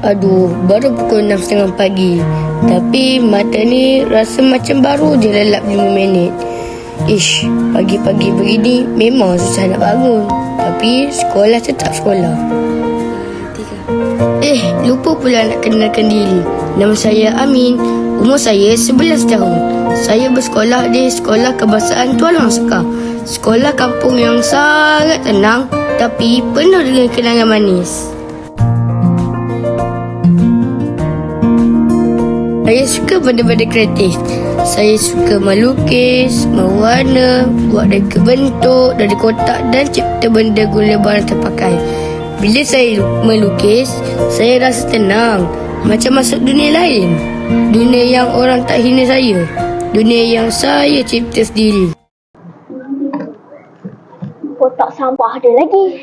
Aduh, baru pukul 6.30 pagi. Tapi mata ni rasa macam baru je lelap 5 minit. Ish, pagi-pagi begini memang susah nak bangun. Tapi sekolah tetap sekolah. Lupa pula nak kenalkan diri. Nama saya Amin. Umur saya 11 tahun. Saya bersekolah di Sekolah Kebangsaan Tuan Sekar. Sekolah kampung yang sangat tenang tapi penuh dengan kenangan manis. Saya suka benda-benda kreatif. Saya suka melukis, mewarna, buat reka bentuk dari kotak dan cipta benda guna barang terpakai. Bila saya melukis, saya rasa tenang, macam masuk dunia lain. Dunia yang orang tak hina saya. Dunia yang saya cipta sendiri. Kotak sampah ada lagi.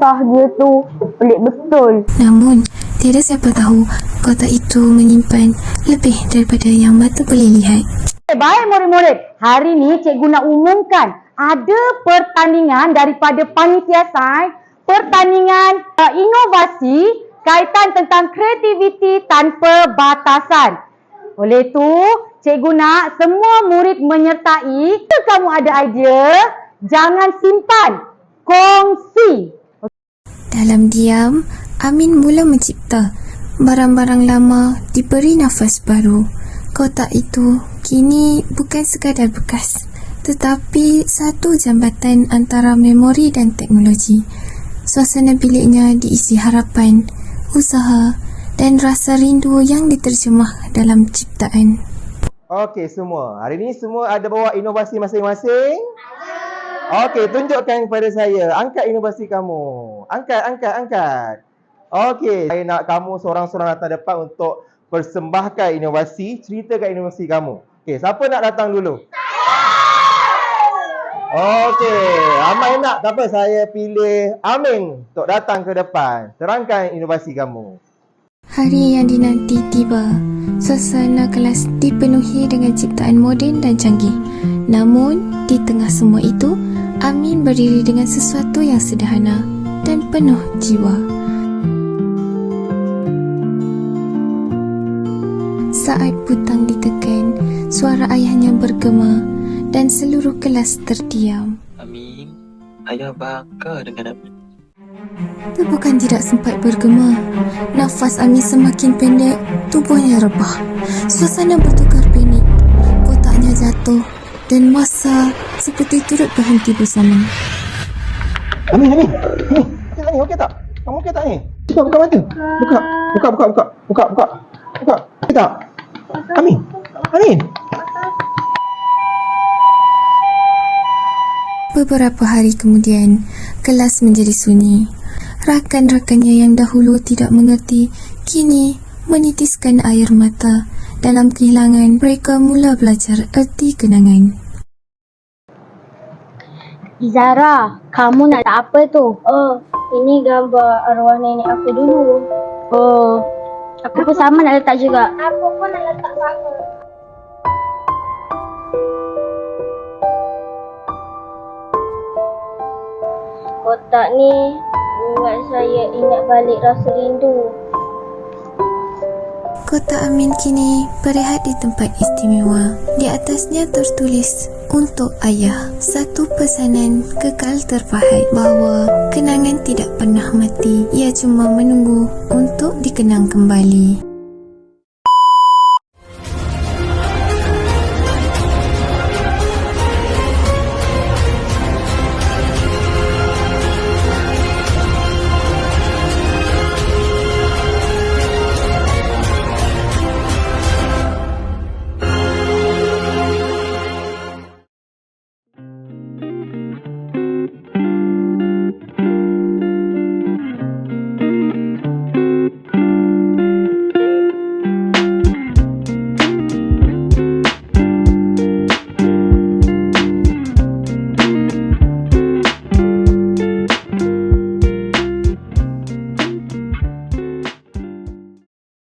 Sah dia tu pelik betul. Namun, tiada siapa tahu kotak itu menyimpan lebih daripada yang mata boleh lihat. Baik murid-murid, hari ni cikgu nak umumkan ada pertandingan daripada panitia sains, pertandingan inovasi kaitan tentang kreativiti tanpa batasan. Oleh tu, cikgu nak semua murid menyertai. Jika kamu ada idea, jangan simpan, kongsi. Dalam diam, Amin mula mencipta. Barang-barang lama diberi nafas baru. Kotak itu kini bukan sekadar bekas, tetapi satu jambatan antara memori dan teknologi. Suasana biliknya diisi harapan, usaha dan rasa rindu yang diterjemah dalam ciptaan. Okey semua, hari ni semua ada bawa inovasi masing-masing? Okey, tunjukkan kepada saya. Angkat inovasi kamu. Angkat. Okey, saya nak kamu seorang-seorang datang depan untuk persembahkan inovasi, ceritakan inovasi kamu. Okey, siapa nak datang dulu? Okey, Amai nak. Tak apa, saya pilih Amin untuk datang ke depan. Terangkan inovasi kamu. Hari yang dinanti tiba. Suasana kelas dipenuhi dengan ciptaan moden dan canggih. Namun, di tengah semua itu, Amin berdiri dengan sesuatu yang sederhana dan penuh jiwa. Saat butang ditekan, suara ayahnya bergema dan seluruh kelas terdiam. Amin, ayah bangga dengan Amin. Bukan tidak sempat bergema. Nafas Amin semakin pendek, tubuhnya rebah. Suasana bertukar panik. Kotaknya jatuh dan masa seperti turut berhenti bersama. Amin. Ni, okey tak? Kamu okey tak ni? Cepat buka mata. Buka. Okey tak? Amin. Beberapa hari kemudian, kelas menjadi sunyi. Rakan-rakannya yang dahulu tidak mengerti, kini menitiskan air mata. Dalam kehilangan, mereka mula belajar erti kenangan. Izara, kamu nak tak apa tu? Ini gambar arwah nenek aku dulu. Aku pun sama nak letak juga. Aku pun nak letak sama. Kotak ni buat saya ingat balik rasa rindu. Kotak Amin kini berehat di tempat istimewa. Di atasnya tertulis, untuk ayah. Satu pesanan kekal terpahat bahawa kenangan tidak pernah mati. Ia cuma menunggu untuk dikenang kembali.